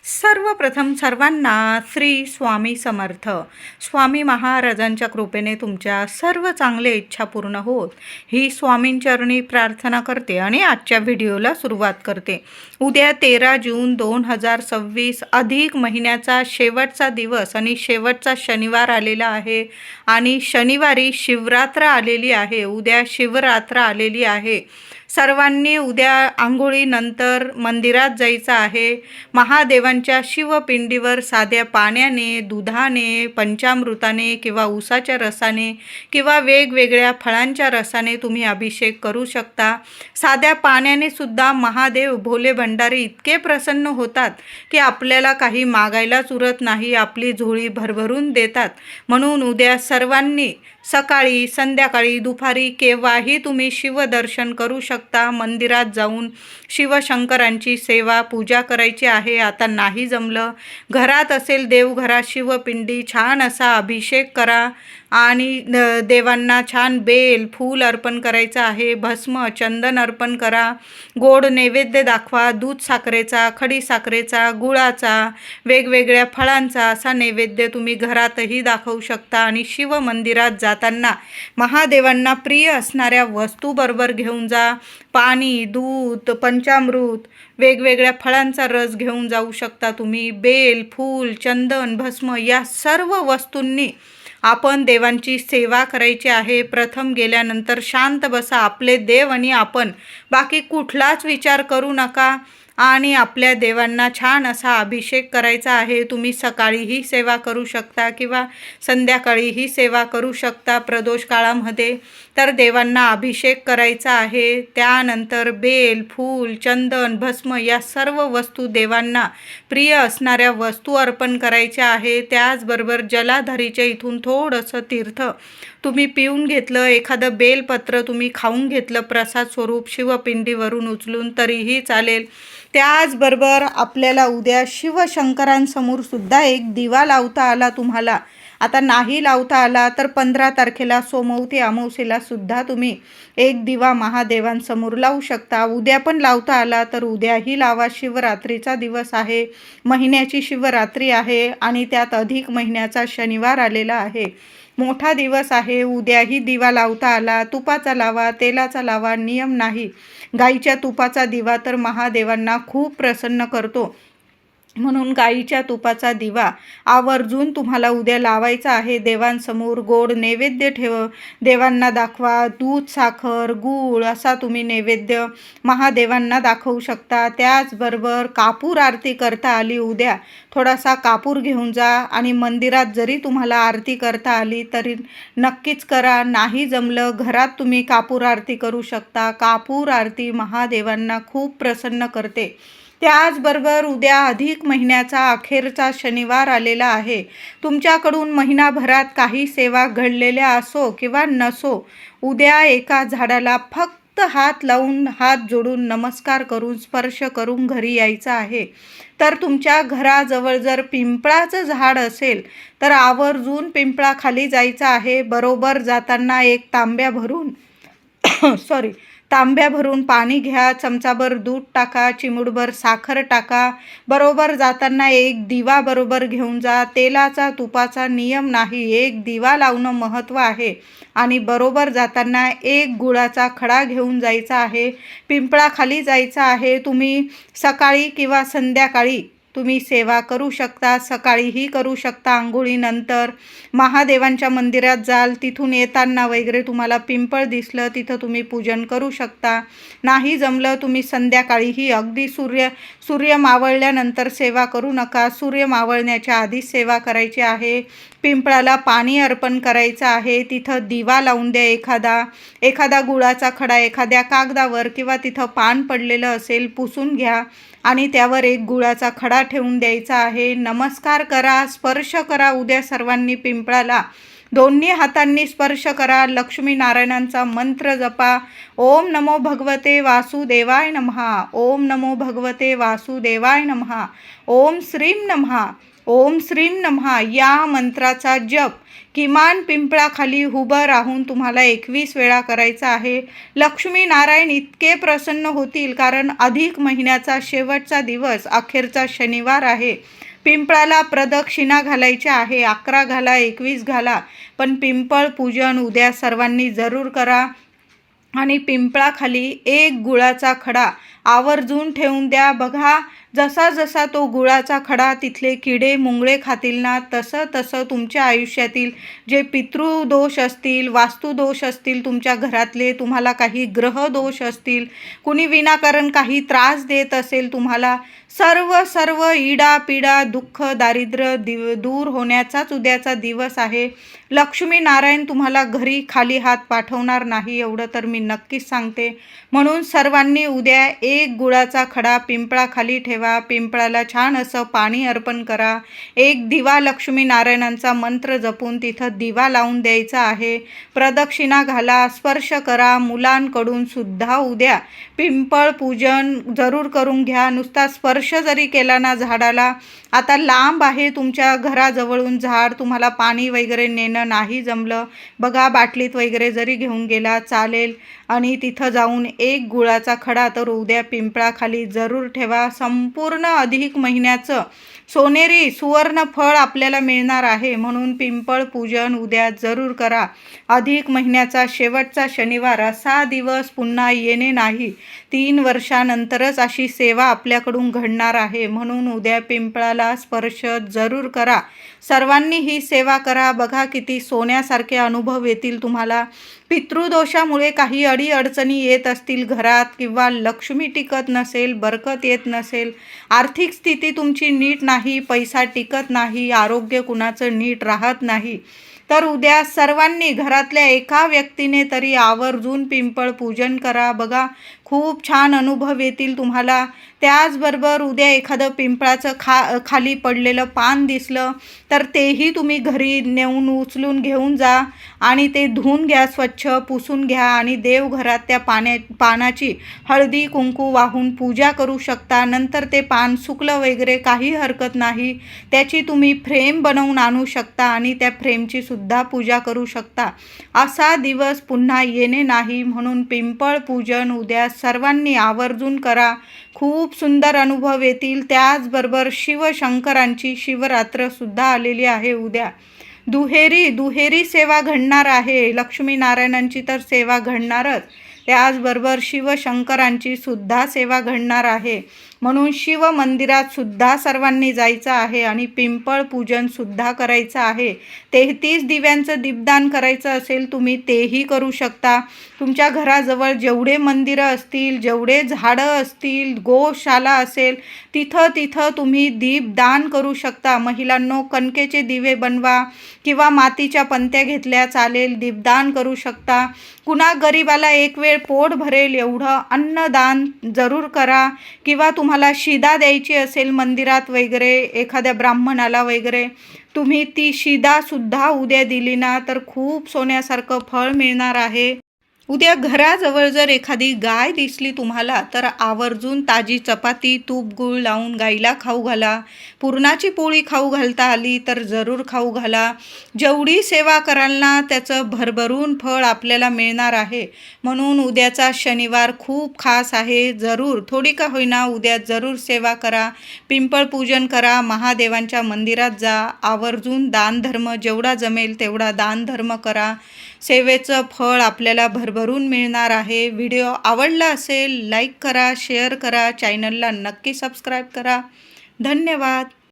सर्वप्रथम सर्वांना श्री स्वामी समर्थ. स्वामी महाराजांच्या कृपेने तुमच्या सर्व चांगल्या इच्छा पूर्ण होत ही स्वामींचरणी प्रार्थना करते आणि आजच्या व्हिडिओला सुरुवात करते. उद्या 13 जून 2026 अधिक महिन्याचा शेवटचा दिवस आणि शेवटचा शनिवार आलेला आहे आणि शनिवारी शिवरात्र आलेली आहे. उद्या शिवरात्र आलेली आहे. सर्वांनी उद्या आंघोळीनंतर मंदिरात जायचं आहे. महादेवांच्या शिवपिंडीवर साध्या पाण्याने, दुधाने, पंचामृताने किंवा उसाच्या रसाने किंवा वेगवेगळ्या फळांच्या रसाने तुम्ही अभिषेक करू शकता. साध्या पाण्याने सुद्धा महादेव भोले भंडारी इतके प्रसन्न होतात की आपल्याला काही मागायलाच उरत नाही, आपली झोळी भरभरून देतात. म्हणून उद्या सर्वांनी सकाळी, संध्याकाळी, दुपारी केव्हाही तुम्ही शिवदर्शन करू शकता. मंदिरात जाऊन शिवशंकरांची सेवा पूजा करायची आहे. आता नाही जमलं, घरात असेल देवघरात शिवपिंडी छान असा अभिषेक करा आणि देवांना छान बेल फूल अर्पण करायचं आहे. भस्म चंदन अर्पण करा. गोड नैवेद्य दाखवा. दूध साखरेचा, खडी साखरेचा, गुळाचा, वेगवेगळ्या फळांचा असा नैवेद्य तुम्ही घरातही दाखवू शकता. आणि शिव मंदिरात जाताना महादेवांना प्रिय असणाऱ्या वस्तू बरोबर घेऊन जा. पाणी, दूध, पंचामृत, वेगवेगळ्या फळांचा रस घेऊन जाऊ शकता तुम्ही. बेल, फूल, चंदन, भस्म या सर्व वस्तूंनी आपण देवांची सेवा करायची आहे. प्रथम गेल्यानंतर शांत बसा. आपले देव आणि आपण, बाकी कुठलाच विचार करू नका आणि आपल्या देवांना छान असा अभिषेक करायचा आहे. तुम्ही सकाळीही सेवा करू शकता किंवा संध्याकाळीही सेवा करू शकता. प्रदोष काळामध्ये तर देवांना अभिषेक करायचा आहे. त्यानंतर बेल, फूल, चंदन, भस्म या सर्व वस्तू देवांना प्रिय असणाऱ्या वस्तू अर्पण करायच्या आहे. त्याचबरोबर जलाधारीच्या इथून थोडंसं तीर्थ तुम्ही पिऊन घेतलं, एखादं बेलपत्र तुम्ही खाऊन घेतलं प्रसाद स्वरूप शिवपिंडीवरून उचलून तरीही चालेल. त्याचबरोबर आपल्याला उद्या शिवशंकरांसमोर सुद्धा एक दिवा लावता आला तुम्हाला. आता नाही लावता आला तर 15 तारखेला सोमवती अमावस्येला सुद्धा तुम्ही एक दिवा महादेवांसमोर लावू शकता. उद्या पण लावता आला तर उद्याही लावा. शिवरात्रीचा दिवस आहे, महिन्याची शिवरात्री आहे आणि त्यात अधिक महिन्याचा शनिवार आलेला आहे. मोठा दिवस आहे. उद्याही दिवा लावता आला. तुपाचा लावा, तेलाचा लावा, नियम नाही. गाईच्या तुपाचा दिवा तर महादेवांना खूप प्रसन्न करतो. म्हणून गाईच्या तुपाचा दिवा आवर्जून तुम्हाला उद्या लावायचा आहे. देवांसमोर गोड नैवेद्य देवांना दाखवा. दूध, साखर, गूळ असा तुम्ही नैवेद्य महादेवांना दाखवू शकता. त्याचबरोबर कापूर आरती करता आली उद्या थोडासा कापूर घेऊन जा आणि मंदिरात जरी तुम्हाला आरती करता आली तरी नक्कीच करा. नाही जमलं घरात तुम्ही कापूर आरती करू शकता. कापूर आरती महादेवांना खूप प्रसन्न करते. त्याचबरोबर उद्या अधिक महिन्याचा अखेरचा शनिवार आलेला आहे. तुमच्याकडून महिनाभरात काही सेवा घडलेल्या असो किंवा नसो, उद्या एका झाडाला फक्त हात लावून, हात जोडून, नमस्कार करून, स्पर्श करून घरी यायचं आहे. तर तुमच्या घराजवळ जर पिंपळाचं झाड असेल तर आवर्जून पिंपळाखाली जायचं आहे. बरोबर जाताना एक तांब्या भरून पाणी घ्या. चमचाभर दूध टाका, चिमूटभर साखर टाका. बरोबर जाताना एक दिवा बरोबर घेऊन जा. तेलाचा, तुपाचा नियम नाही. एक दिवा लावणं महत्त्व आहे. आणि बरोबर जाताना एक गुळाचा खडा घेऊन जायचा आहे. पिंपळाखाली जायचं आहे. तुम्ही सकाळी किंवा संध्याकाळी तुम्ही सेवा करू शकता. सकाळीही करू शकता. आंघोळीनंतर महादेवांच्या मंदिरात जाल, तिथून येताना वगैरे तुम्हाला पिंपळ दिसलं तिथं तुम्ही पूजन करू शकता. नाही जमलं तुम्ही संध्याकाळीही अगदी सूर्य मावळल्यानंतर सेवा करू नका. सूर्य मावळण्याच्या आधीच सेवा करायची आहे. पिंपळाला पाणी अर्पण करायचं आहे. तिथं दिवा लावून द्या. एखादा गुळाचा खडा एखाद्या कागदावर किंवा तिथं पान पडलेलं असेल पुसून घ्या आणि त्यावर एक गुळाचा खडा ठेवून द्यायचा आहे. नमस्कार करा, स्पर्श करा उद्या सर्वांनी पिंपळाला. दोन्ही हातांनी स्पर्श करा. लक्ष्मीनारायणांचा मंत्र जपा. ओम नमो भगवते वासुदेवाय नमः. ओम नमो भगवते वासुदेवाय नमः. ओम श्रीं नमः. ओम श्रीं नमः या मंत्राचा जप किमान पिंपळाखाली उभं राहून तुम्हाला 21 वेळा करायचा आहे. लक्ष्मीनारायण इतके प्रसन्न होतील, कारण अधिक महिन्याचा शेवटचा दिवस अखेरचा शनिवार आहे. पिंपळाला प्रदक्षिणा घालायच्या आहे. 11 घाला, 21 घाला, पण पिंपळ पूजन उद्या सर्वांनी जरूर करा. आणि पिंपळाखाली एक गुळाचा खडा आवर्जून ठेवून द्या. बघा, जसा जसा तो गुळाचा खडा तिथले किडे मुंगळे खातील ना, तसं तसं तुमच्या आयुष्यातील जे पितृदोष असतील, वास्तुदोष असतील, तुमच्या घरातले तुम्हाला काही ग्रहदोष असतील, कुणी विनाकारण काही त्रास देत असेल तुम्हाला, सर्व इडा पिडा दुःख दारिद्र्य दूर होण्याचाच उद्याचा दिवस आहे. लक्ष्मीनारायण तुम्हाला घरी खाली हात पाठवणार नाही, एवढं तर मी नक्कीच सांगते. म्हणून सर्वांनी उद्या एक गुळाचा खडा पिंपळाखाली ठेवा. पिंपळाला छान असं पाणी अर्पण करा. एक दिवा लक्ष्मीनारायणांचा मंत्र जपून तिथं दिवा लावून द्यायचा आहे. प्रदक्षिणा घाला, स्पर्श करा. मुलांकडून सुद्धा उद्या पिंपळ पूजन जरूर करून घ्या. नुसता स्पर्श जरी केला ना झाडाला, आता लांब आहे तुमच्या घराजवळून झाड, तुम्हाला पाणी वगैरे नेणं नाही जमलं, बघा बाटलीत वगैरे जरी घेऊन गेला चालेल. आणि तिथं जाऊन एक गुळाचा खडा तर उद्या पिंपळाखाली जरूर ठेवा. संपूर्ण अधिक महिन्याचं सोनेरी सुवर्ण फळ आपल्याला मिळणार आहे. म्हणून पिंपळ पूजन उद्या जरूर करा. अधिक महिन्याचा शेवटचा शनिवार, असा दिवस पुन्हा येणे नाही. 3 वर्षानंतरच अशी सेवा आपल्याकडून घडणार आहे. म्हणून उद्या पिंपळाला स्पर्श जरूर करा. सर्वांनी ही सेवा करा. बघा किती सोन्यासारखे अनुभव येतील तुम्हाला. पितृदोषामुळे काही अडीअडचणी येत असतील घरात, किंवा लक्ष्मी टिकत नसेल, बरकत येत नसेल, आर्थिक स्थिती तुमची नीट नाही, पैसा टिकत नाही, आरोग्य कुणाचं नीट राहत नाही, तर उद्या सर्वांनी घरातल्या एका व्यक्तीने तरी आवर्जून पिंपळ पूजन करा. बघा खूप छान अनुभव येतील तुम्हाला. त्याचबरोबर उद्या एखादं पिंपळाचं खाली पडलेलं पान दिसलं तर तेही तुम्ही घरी नेऊन उचलून घेऊन जा आणि ते धुवून घ्या, स्वच्छ पुसून घ्या आणि देवघरात त्या पानाची हळदी कुंकू वाहून पूजा करू शकता. नंतर ते पान सुकलं वगैरे काही हरकत नाही, त्याची तुम्ही फ्रेम बनवून आणू शकता आणि त्या फ्रेमची सुद्धा पूजा करू शकता. असा दिवस पुन्हा येणे नाही. म्हणून पिंपळ पूजन उद्या सर्वांनी आवर्जून करा. खूप सुंदर अनुभव येतील. त्याचबरोबर शिवशंकरांची शिवरात्र सुद्धा आलेली आहे उद्या. दुहेरी सेवा घडणार आहे. लक्ष्मीनारायणांची तर सेवा घडणारच, त्याचबरोबर शिवशंकरांची सुद्धा सेवा घडणार आहे. म्हणून शिव मंदिरात सुद्धा सर्वांनी जायचं आहे आणि पिंपळ पूजन सुद्धा करायचं आहे. 33 दिव्यांचं दीपदान करायचं असेल तुम्ही तेही करू शकता. तुमच्या घराजवळ जेवढे मंदिरं असतील, जेवढे झाडं असतील, गोशाला असेल, तिथं तुम्ही दीपदान करू शकता. महिलांनो, कणकेचे दिवे बनवा किंवा मातीच्या पंत्या घेतल्या चालेल, दीपदान करू शकता. कुणा गरीबाला एक वेळ पोट भरेल एवढं अन्नदान जरूर करा. किंवा तुम्हाला शिदा द्यायची असेल मंदिरात वगैरे एखाद्या ब्राह्मणाला वगैरे, तुम्ही ती शिदासुद्धा उद्या दिली ना तर खूप सोन्यासारखं फळ मिळणार आहे. उद्या घराजवळ जर एखादी गाय दिसली तुम्हाला तर आवर्जून ताजी चपाती तूप गूळ लावून गाईला खाऊ घाला. पुरणाची पोळी खाऊ घालता आली तर जरूर खाऊ घाला. जेवढी सेवा कराल ना त्याचं भरभरून फळ आपल्याला मिळणार आहे. म्हणून उद्याचा शनिवार खूप खास आहे. जरूर थोडी का होईना उद्या जरूर सेवा करा, पिंपळ पूजन करा, महादेवांच्या मंदिरात जा, आवर्जून दानधर्म जेवढा जमेल तेवढा दानधर्म करा. सेवेचं फळ आपल्याला भरभरून मिळणार आहे. व्हिडिओ आवडला असेल लाईक करा, शेअर करा, चॅनलला नक्की सबस्क्राईब करा. धन्यवाद.